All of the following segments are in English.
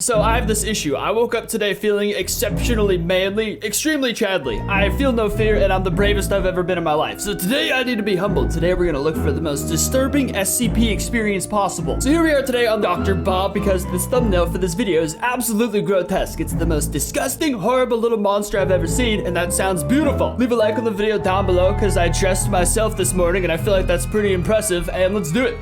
So I have this issue. I woke up today feeling exceptionally manly, extremely chadly. I feel no fear and I'm the bravest I've ever been in my life. So today I need to be humbled. Today we're gonna look for the most disturbing SCP experience possible. So here we are today on Dr. Bob because this thumbnail for this video is absolutely grotesque. It's the most disgusting, horrible little monster I've ever seen, and that sounds beautiful. Leave a like on the video down below because I dressed myself this morning and I feel like that's pretty impressive, and let's do it.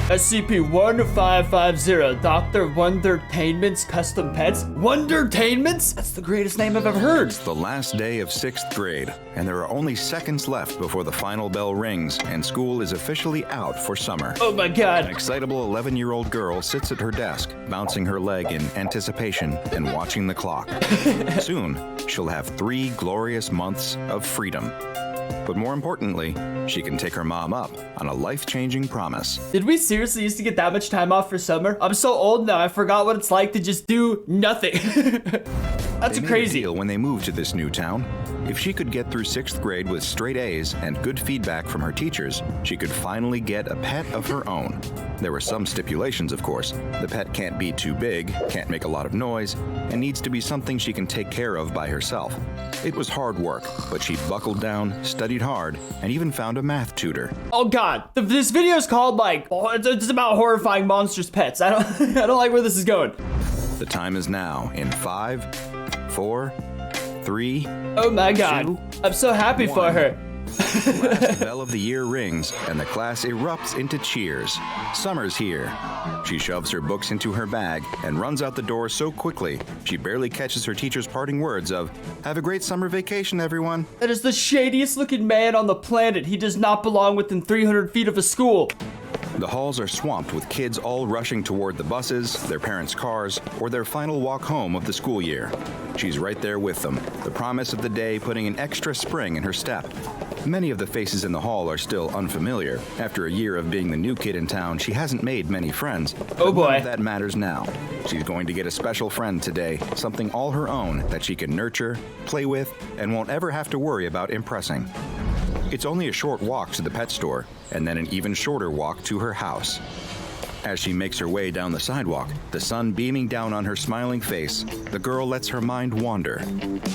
SCP-1550, Dr. Wondertainment's Custom Pets. Wondertainments? That's the greatest name I've ever heard. It's the last day of 6th grade, and there are only seconds left before the final bell rings and school is officially out for summer. Oh my god. An excitable 11-year-old girl sits at her desk, bouncing her leg in anticipation and watching the clock. Soon, she'll have 3 glorious months of freedom. But more importantly, she can take her mom up on a life-changing promise. Did we seriously used to get that much time off for summer? I'm so old now, I forgot what it's like to just do nothing. That's They crazy. made a deal when they moved to this new town. If she could get through 6th grade with straight A's and good feedback from her teachers, she could finally get a pet of her own. There were some stipulations, of course. The pet can't be too big, can't make a lot of noise, and needs to be something she can take care of by herself. It was hard work, but she buckled down, studied hard, and even found a math tutor. Oh god, this video is called like, it's about horrifying monsters pets. I don't like where this is going. The time is now in 5, 4, 3. Oh my god, 2, I'm so happy for 1. her. The last bell of the year rings, and the class erupts into cheers. Summer's here. She shoves her books into her bag and runs out the door so quickly, she barely catches her teacher's parting words of, "Have a great summer vacation, everyone." That is the shadiest looking man on the planet. He does not belong within 300 feet of a school. The halls are swamped with kids all rushing toward the buses, their parents' cars, or their final walk home of the school year. She's right there with them, the promise of the day putting an extra spring in her step. Many of the faces in the hall are still unfamiliar. After a year of being the new kid in town, she hasn't made many friends. Oh boy. None of that matters now. She's going to get a special friend today, something all her own that she can nurture, play with, and won't ever have to worry about impressing. It's only a short walk to the pet store, and then an even shorter walk to her house. As she makes her way down the sidewalk, the sun beaming down on her smiling face, the girl lets her mind wander.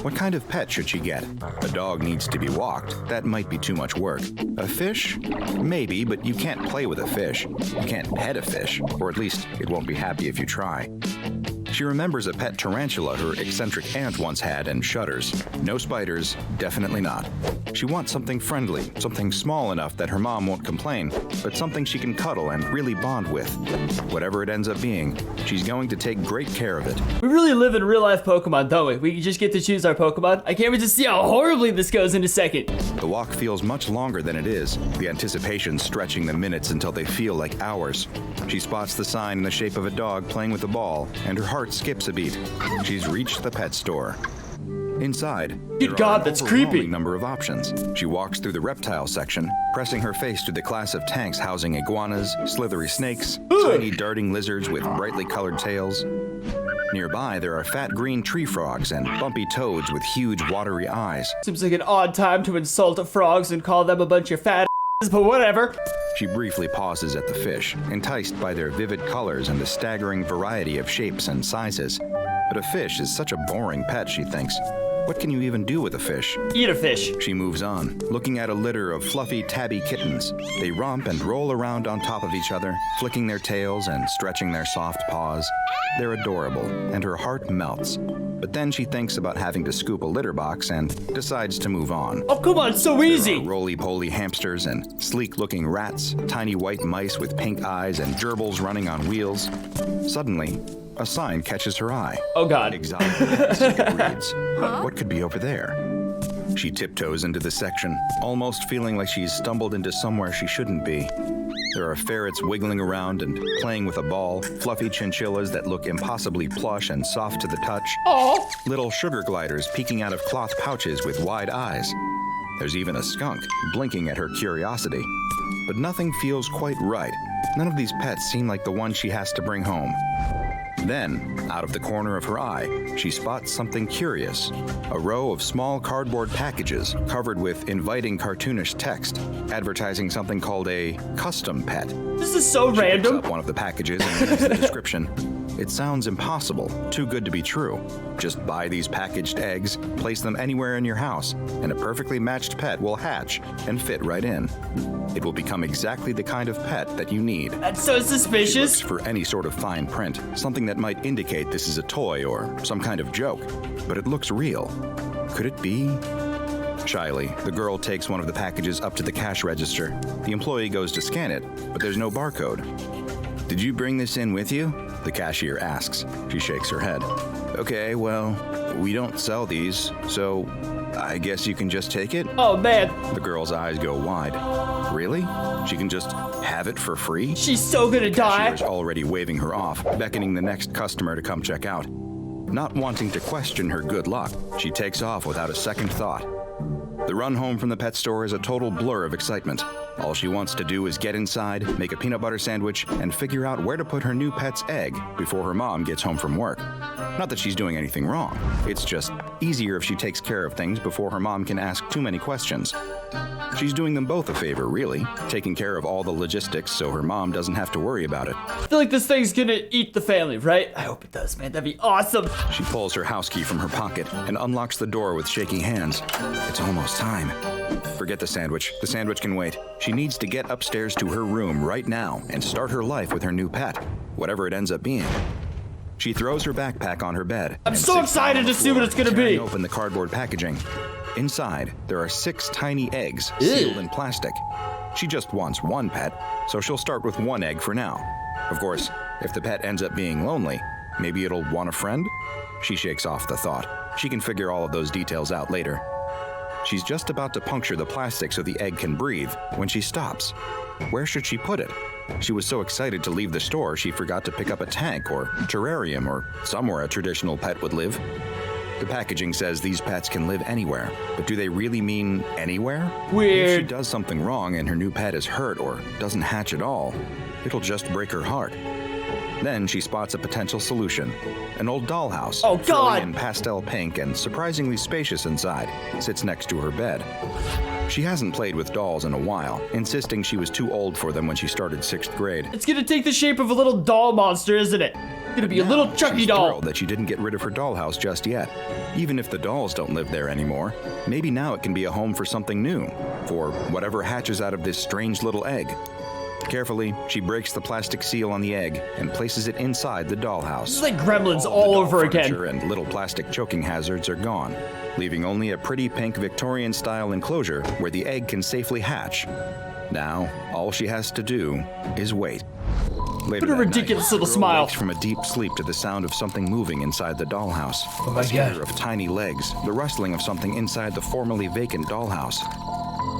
What kind of pet should she get? A dog needs to be walked. That might be too much work. A fish? Maybe, but you can't play with a fish. You can't pet a fish, or at least it won't be happy if you try. She remembers a pet tarantula her eccentric aunt once had and shudders. No spiders, definitely not. She wants something friendly, something small enough that her mom won't complain, but something she can cuddle and really bond with. Whatever it ends up being, she's going to take great care of it. We really live in real life Pokemon, don't we? We just get to choose our Pokemon. I can't wait to see how horribly this goes in a second. The walk feels much longer than it is, the anticipation stretching the minutes until they feel like hours. She spots the sign in the shape of a dog playing with a ball, and her heart skips a beat. She's reached the pet store. Inside, Good God, that's overwhelming creepy. number of options. She walks through the reptile section, pressing her face to the class of tanks housing iguanas, slithery snakes, tiny darting lizards with brightly colored tails. Nearby, there are fat green tree frogs and bumpy toads with huge watery eyes. Seems like an odd time to insult frogs and call them a bunch of fat asses, but whatever. She briefly pauses at the fish, enticed by their vivid colors and the staggering variety of shapes and sizes. But a fish is such a boring pet, she thinks. What can you even do with a fish? Eat a fish. She moves on, looking at a litter of fluffy tabby kittens. They romp and roll around on top of each other, flicking their tails and stretching their soft paws. They're adorable, and her heart melts. But then she thinks about having to scoop a litter box and decides to move on. Oh, come on, it's so There easy. are roly-poly hamsters and sleek-looking rats, tiny white mice with pink eyes and gerbils running on wheels. Suddenly, a sign catches her eye. Oh god. Exotic pets, it reads. What could be over there? She tiptoes into the section, almost feeling like she's stumbled into somewhere she shouldn't be. There are ferrets wiggling around and playing with a ball, fluffy chinchillas that look impossibly plush and soft to the touch, Oh. little sugar gliders peeking out of cloth pouches with wide eyes. There's even a skunk blinking at her curiosity. But nothing feels quite right. None of these pets seem like the one she has to bring home. Then, out of the corner of her eye, she spots something curious. A row of small cardboard packages covered with inviting cartoonish text, advertising something called a custom pet. This is so She picks random. up one of the packages and reads the description. It sounds impossible, too good to be true. Just buy these packaged eggs, place them anywhere in your house, and a perfectly matched pet will hatch and fit right in. It will become exactly the kind of pet that you need. That's so She suspicious. looks for any sort of fine print, something that might indicate this is a toy or some kind of joke. But it looks real. Could it be? Shyly, the girl takes one of the packages up to the cash register. The employee goes to scan it, but there's no barcode. Did you bring this in with you? The cashier asks. She shakes her head. Okay, well, we don't sell these, so I guess you can just take it? Oh man, The girl's eyes go wide. Really? She can just have it for free? she's so gonna die. Cashier's already waving her off, beckoning the next customer to come check out. Not wanting to question her good luck, she takes off without a second thought. The run home from the pet store is a total blur of excitement. All she wants to do is get inside, make a peanut butter sandwich, and figure out where to put her new pet's egg before her mom gets home from work. Not that she's doing anything wrong. It's just easier if she takes care of things before her mom can ask too many questions. She's doing them both a favor, really, taking care of all the logistics so her mom doesn't have to worry about it. I feel like this thing's gonna eat the family, right? I hope it does, man. That'd be awesome. She pulls her house key from her pocket and unlocks the door with shaky hands. It's almost time. Forget the sandwich. The sandwich can wait. She needs to get upstairs to her room right now and start her life with her new pet, whatever it ends up being. She throws her backpack on her bed. I'm and so sits down excited on the to see what floor, it's gonna tearing be. open the cardboard packaging. Inside, there are 6 tiny eggs sealed Ew. in plastic. She just wants one pet, so she'll start with one egg for now. Of course, if the pet ends up being lonely, maybe it'll want a friend? She shakes off the thought. She can figure all of those details out later. She's just about to puncture the plastic so the egg can breathe when she stops. Where should she put it? She was so excited to leave the store she forgot to pick up a tank or terrarium or somewhere a traditional pet would live. The packaging says these pets can live anywhere, but do they really mean anywhere? If she Weird. does something wrong and her new pet is hurt or doesn't hatch at all, it'll just break her heart. Then she spots a potential solution. An old dollhouse, Oh, frilly God! in pastel pink and surprisingly spacious inside, sits next to her bed. She hasn't played with dolls in a while, insisting she was too old for them when she started 6th grade. It's gonna take the shape of a little doll monster, isn't it? It's gonna be a little Chucky She's doll. thrilled that she didn't get rid of her dollhouse just yet. Even if the dolls don't live there anymore, maybe now it can be a home for something new, for whatever hatches out of this strange little egg. Carefully, she breaks the plastic seal on the egg and places it inside the dollhouse. This is like Gremlins All all of the doll over again. furniture and little plastic choking hazards are gone, leaving only a pretty pink Victorian-style enclosure where the egg can safely hatch. Now, all she has to do is wait. Later What a that ridiculous night, little the girl smile. wakes from a deep sleep to the sound of something moving inside the dollhouse. Oh my A skitter God. of tiny legs, the rustling of something inside the formerly vacant dollhouse.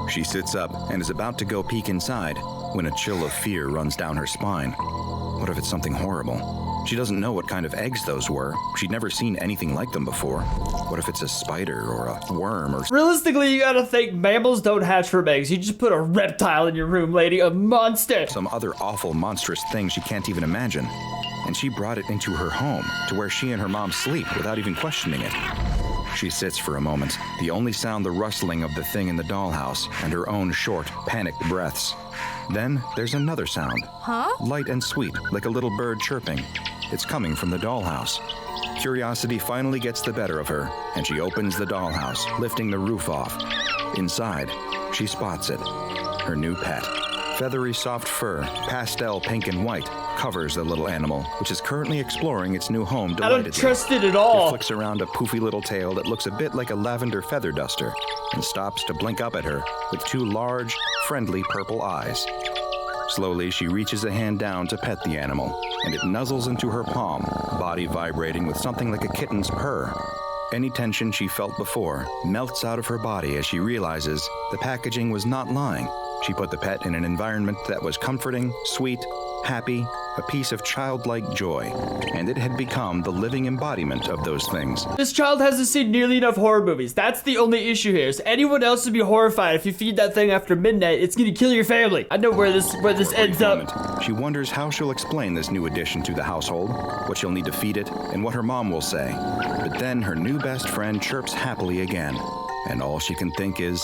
She sits up and is about to go peek inside when a chill of fear runs down her spine. What if it's something horrible? She doesn't know what kind of eggs those were. She'd never seen anything like them before. What if it's a spider or a worm or Realistically, you gotta think mammals don't hatch from eggs. You just put a reptile in your room, lady. A monster. some other awful, monstrous thing she can't even imagine? And she brought it into her home, to where she and her mom sleep without even questioning it. She sits for a moment, the only sound the rustling of the thing in the dollhouse and her own short, panicked breaths. Then there's another sound. Light and sweet, like a little bird chirping. It's coming from the dollhouse. Curiosity finally gets the better of her, and she opens the dollhouse, lifting the roof off. Inside, she spots it. Her new pet. Feathery soft fur, pastel pink and white, covers the little animal, which is currently exploring its new home I don't delightedly. trust it at It all. flicks around a poofy little tail that looks a bit like a lavender feather duster and stops to blink up at her with 2 large, friendly purple eyes. Slowly, she reaches a hand down to pet the animal, and it nuzzles into her palm, body vibrating with something like a kitten's purr. Any tension she felt before melts out of her body as she realizes the packaging was not lying. She put the pet in an environment that was comforting, sweet, happy, a piece of childlike joy, and it had become the living embodiment of those things. This child hasn't seen nearly enough horror movies. That's the only issue here. Is anyone else would be horrified if you feed that thing after midnight? It's gonna kill your family. I know where this ends up. Moment, she wonders how she'll explain this new addition to the household, what she'll need to feed it, and what her mom will say. But then her new best friend chirps happily again, and all she can think is,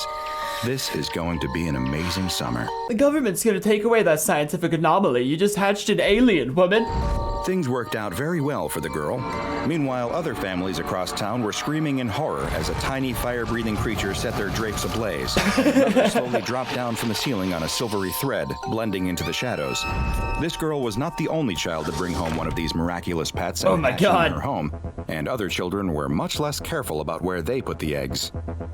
this is going to be an amazing summer. The government's gonna take away that scientific anomaly. You just hatched an alien, woman. Things worked out very well for the girl. Meanwhile, other families across town were screaming in horror as a tiny fire-breathing creature set their drapes ablaze. Another slowly dropped down from the ceiling on a silvery thread, blending into the shadows. This girl was not the only child to bring home one of these miraculous pets and hatch in her home, and other children were much less careful about where they put the eggs.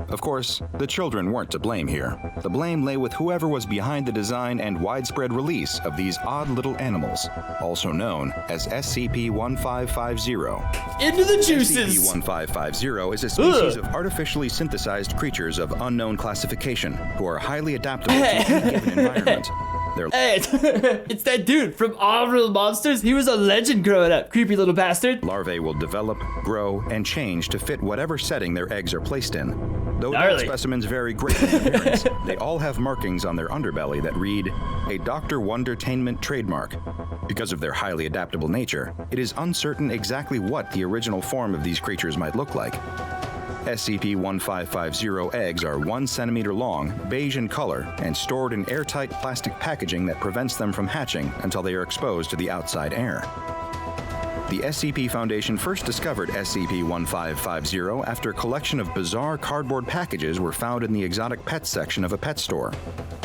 Of course, the children weren't to blame here. The blame lay with whoever was behind the design and widespread release of these odd little animals, also known as SCP-1550. Into the juices! SCP-1550 is a species of artificially synthesized creatures of unknown classification who are highly adaptable to any given environment. Hey, it's that dude from All Real Monsters. He was a legend growing up. Creepy little bastard. Larvae will develop, grow, and change to fit whatever setting their eggs are placed in. Though all specimens vary greatly in appearance, they all have markings on their underbelly that read, a Dr. Wondertainment trademark. Because of their highly adaptable nature, it is uncertain exactly what the original form of these creatures might look like. SCP-1550 eggs are 1 centimeter long, beige in color, and stored in airtight plastic packaging that prevents them from hatching until they are exposed to the outside air. The SCP Foundation first discovered SCP-1550 after a collection of bizarre cardboard packages were found in the exotic pets section of a pet store.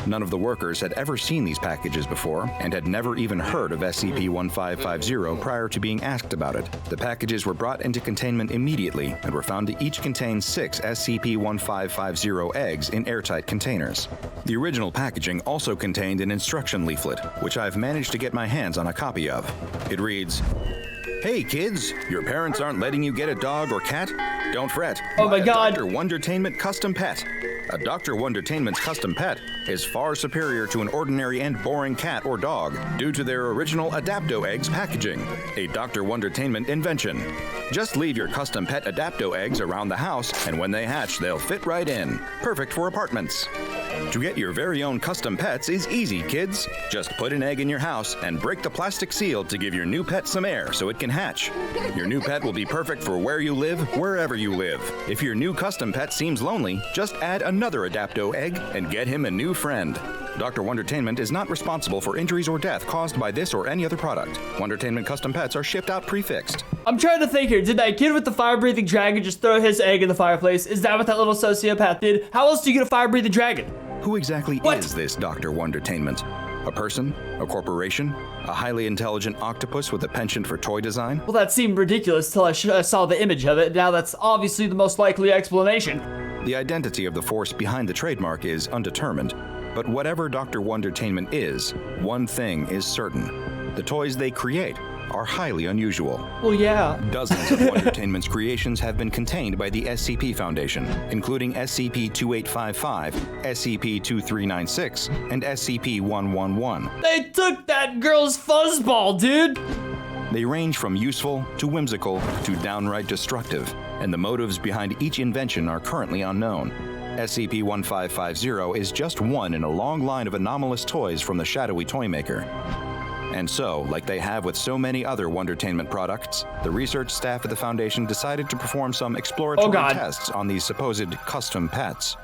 None of the workers had ever seen these packages before and had never even heard of SCP-1550 prior to being asked about it. The packages were brought into containment immediately and were found to each contain 6 SCP-1550 eggs in airtight containers. The original packaging also contained an instruction leaflet, which I've managed to get my hands on a copy of. It reads, "Hey kids, your parents aren't letting you get a dog or cat? Don't fret. Oh my God. Dr. Wondertainment custom pet. A Dr. Wondertainment's custom pet is far superior to an ordinary and boring cat or dog due to their original Adapto Eggs packaging, a Dr. Wondertainment invention. Just leave your custom pet Adapto Eggs around the house, and when they hatch, they'll fit right in. Perfect for apartments. To get your very own custom pets is easy, kids. Just put an egg in your house and break the plastic seal to give your new pet some air so it can hatch. Your new pet will be perfect for where you live, wherever you live. If your new custom pet seems lonely, just add another Adapto Egg and get him a new friend. Dr. Wondertainment is not responsible for injuries or death caused by this or any other product. Wondertainment custom pets are shipped out prefixed." I'm trying to think here. Did that kid with the fire-breathing dragon just throw his egg in the fireplace? Is that what that little sociopath did? How else do you get a fire-breathing dragon? Who exactly is this Dr. Wondertainment? A person? A corporation? A highly intelligent octopus with a penchant for toy design? Well, that seemed ridiculous till I saw the image of it. Now that's obviously the most likely explanation. The identity of the force behind the trademark is undetermined, but whatever Dr. Wondertainment is, one thing is certain. The toys they create are highly unusual. Well, yeah. Dozens of Wondertainment's creations have been contained by the SCP Foundation, including SCP-2855, SCP-2396, and SCP-111. They took that girl's fuzzball, dude! They range from useful to whimsical to downright destructive, and the motives behind each invention are currently unknown. SCP-1550 is just one in a long line of anomalous toys from the shadowy toy maker. And so, like they have with so many other Wondertainment products, the research staff at the Foundation decided to perform some exploratory tests on these supposed custom pets.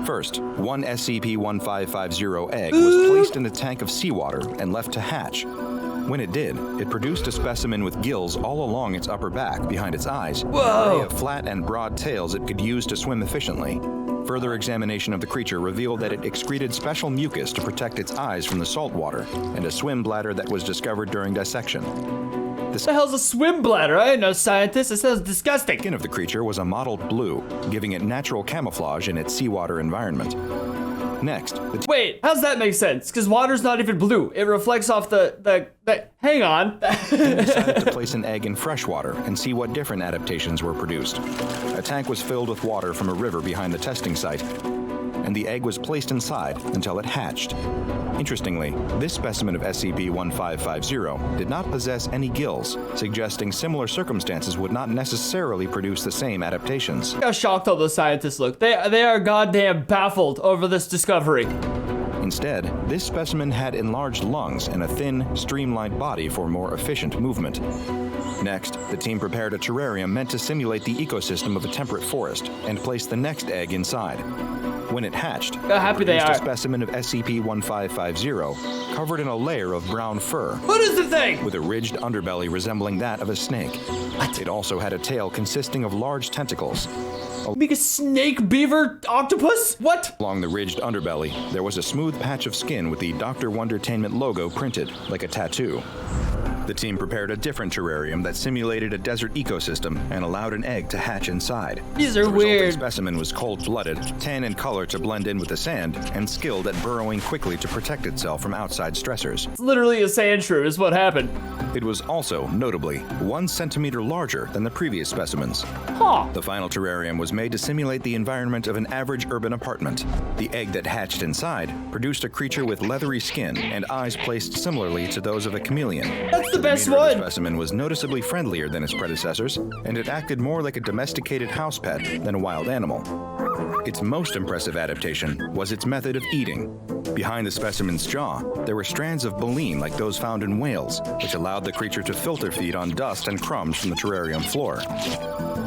First, one SCP-1550 egg was placed in a tank of seawater and left to hatch. When it did, it produced a specimen with gills all along its upper back behind its eyes, an array of flat and broad tails it could use to swim efficiently. Further examination of the creature revealed that it excreted special mucus to protect its eyes from the salt water, and a swim bladder that was discovered during dissection. What the hell's a swim bladder? I ain't no scientist. It sounds disgusting. The skin of the creature was a mottled blue, giving it natural camouflage in its seawater environment. Next, wait, how's that make sense? Because water's not even blue. It reflects off the hang on. They decided to place an egg in fresh water and see what different adaptations were produced. A tank was filled with water from a river behind the testing site, and the egg was placed inside until it hatched. Interestingly, this specimen of SCP-1550 did not possess any gills, suggesting similar circumstances would not necessarily produce the same adaptations. Look how shocked all those scientists look. They are goddamn baffled over this discovery. Instead, this specimen had enlarged lungs and a thin, streamlined body for more efficient movement. Next, the team prepared a terrarium meant to simulate the ecosystem of a temperate forest and placed the next egg inside. When it hatched, How happy they produced are. a specimen of SCP-1550 covered in a layer of brown fur, What is the thing? with a ridged underbelly resembling that of a snake. It also had a tail consisting of large tentacles. Make a snake, beaver, octopus? What? Along the ridged underbelly, there was a smooth patch of skin with the Dr. Wondertainment logo printed, like a tattoo. The team prepared a different terrarium that simulated a desert ecosystem and allowed an egg to hatch inside. These are The resulting weird. specimen was cold-blooded, tan in color to blend in with the sand, and skilled at burrowing quickly to protect itself from outside stressors. It's literally a sand shrew is what happened. It was also, notably, 1 centimeter larger than the previous specimens. Huh. The final terrarium was made to simulate the environment of an average urban apartment. The egg that hatched inside produced a creature with leathery skin and eyes placed similarly to those of a chameleon. That's the best demeanor of the one. specimen was noticeably friendlier than its predecessors, and it acted more like a domesticated house pet than a wild animal. Its most impressive adaptation was its method of eating. Behind the specimen's jaw, there were strands of baleen like those found in whales, which allowed the creature to filter feed on dust and crumbs from the terrarium floor.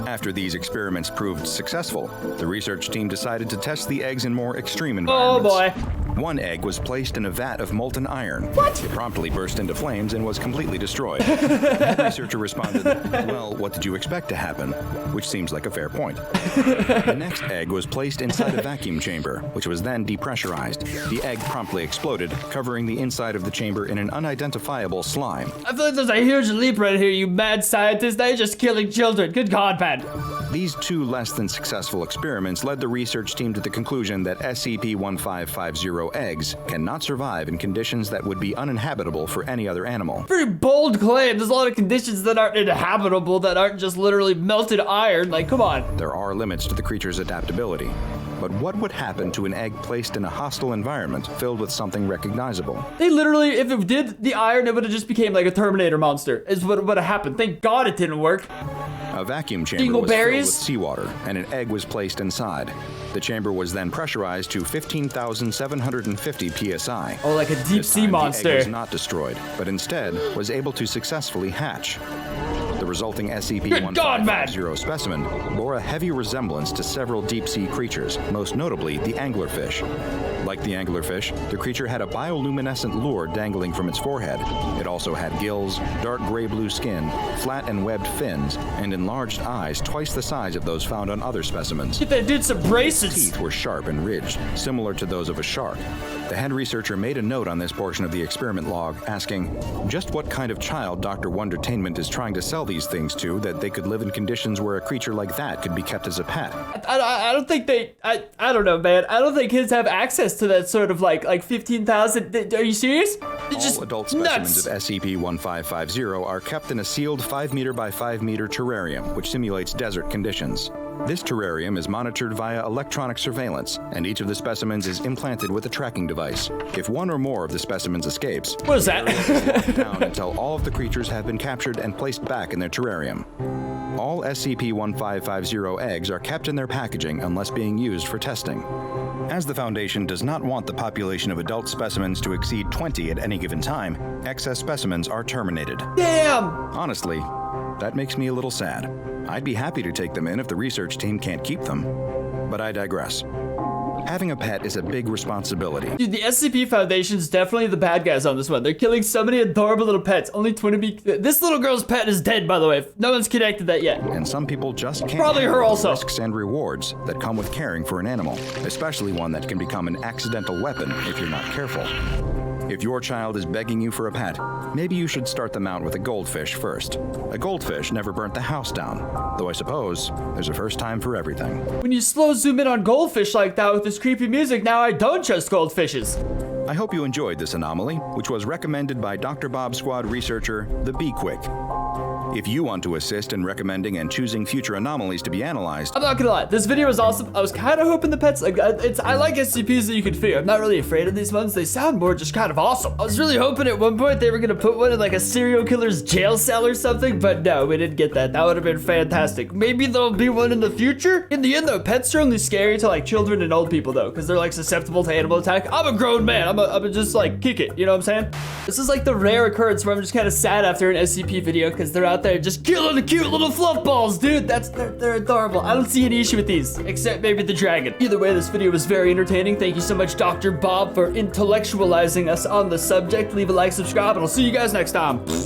After these experiments proved successful, the research team decided to test the eggs in more extreme Oh environments. boy. One egg was placed in a vat of molten iron. What? It promptly burst into flames and was completely destroyed. The researcher responded, "Well, what did you expect to happen?" Which seems like a fair point. The next egg was placed inside a vacuum chamber, which was then depressurized. The egg promptly exploded, covering the inside of the chamber in an unidentifiable slime. I feel like there's a huge leap right here, you mad scientist. Now you're just killing children. Good God, man. These 2 less than successful experiments led the research team to the conclusion that SCP-1550 eggs cannot survive in conditions that would be uninhabitable for any other animal. Pretty bold claim. There's a lot of conditions that aren't inhabitable, that aren't just literally melted iron. Like, come on. There are limits to the creature's adaptability. But what would happen to an egg placed in a hostile environment filled with something recognizable? They literally, if it did the iron, it would have just became like a Terminator monster, is what would have happened. Thank God it didn't work. A vacuum chamber was filled Dingleberries? with seawater, and an egg was placed inside. The chamber was then pressurized to 15,750 psi. Oh, like a deep This sea time, monster. The egg was not destroyed, but instead was able to successfully hatch. The resulting Good God, man! SCP-1550 specimen bore a heavy resemblance to several deep-sea creatures, most notably the anglerfish. Like the anglerfish, the creature had a bioluminescent lure dangling from its forehead. It also had gills, dark gray-blue skin, flat and webbed fins, and enlarged eyes twice the size of those found on other specimens. Get that dude some braces. Teeth were sharp and ridged, similar to those of a shark. The head researcher made a note on this portion of the experiment log, asking, just what kind of child Dr. Wondertainment is trying to sell these things to that they could live in conditions where a creature like that could be kept as a pet? I don't think they, I don't know, man. I don't think kids have access to that sort of like 15,000. Are you serious? It's All adult specimens nuts. of SCP-1550 are kept in a sealed 5 meter by 5 meter terrarium, which simulates desert conditions. This terrarium is monitored via electronic surveillance, and each of the specimens is implanted with a tracking device. If one or more of the specimens escapes, What is that? locked down until all of the creatures have been captured and placed back in their terrarium. All SCP-1550 eggs are kept in their packaging unless being used for testing. As the Foundation does not want the population of adult specimens to exceed 20 at any given time, excess specimens are terminated. Damn. Honestly, that makes me a little sad. I'd be happy to take them in if the research team can't keep them. But I digress. Having a pet is a big responsibility. Dude, the SCP Foundation's definitely the bad guys on this one. They're killing so many adorable little pets. Only 20 This little girl's pet is dead, by the way. No one's connected that yet. And some people just can't Probably her handle the also. risks and rewards that come with caring for an animal, especially one that can become an accidental weapon if you're not careful. If your child is begging you for a pet, maybe you should start them out with a goldfish first. A goldfish never burnt the house down, though I suppose there's a first time for everything. When you slow zoom in on goldfish like that with this creepy music, now I don't trust goldfishes. I hope you enjoyed this anomaly, which was recommended by Dr. Bob Squad researcher, the Be Quick. If you want to assist in recommending and choosing future anomalies to be analyzed, I'm not gonna lie, this video was awesome. I was kind of hoping the pets, like, I like SCPs that you can fear. I'm not really afraid of these ones. They sound more just kind of awesome. I was really hoping at one point they were gonna put one in like a serial killer's jail cell or something, but no, we didn't get that. That would have been fantastic. Maybe there'll be one in the future. In the end though, pets are only scary to like children and old people though, because they're like susceptible to animal attack. I'm a grown man. I'm just like kick it, you know what I'm saying? This is like the rare occurrence where I'm just kind of sad after an SCP video because they're out out there just killing the cute little fluff balls, dude. They're adorable. I don't see any issue with these, except maybe the dragon. Either way, this video was very entertaining. Thank you so much, Dr. Bob, for intellectualizing us on the subject. Leave a like, subscribe, and I'll see you guys next time.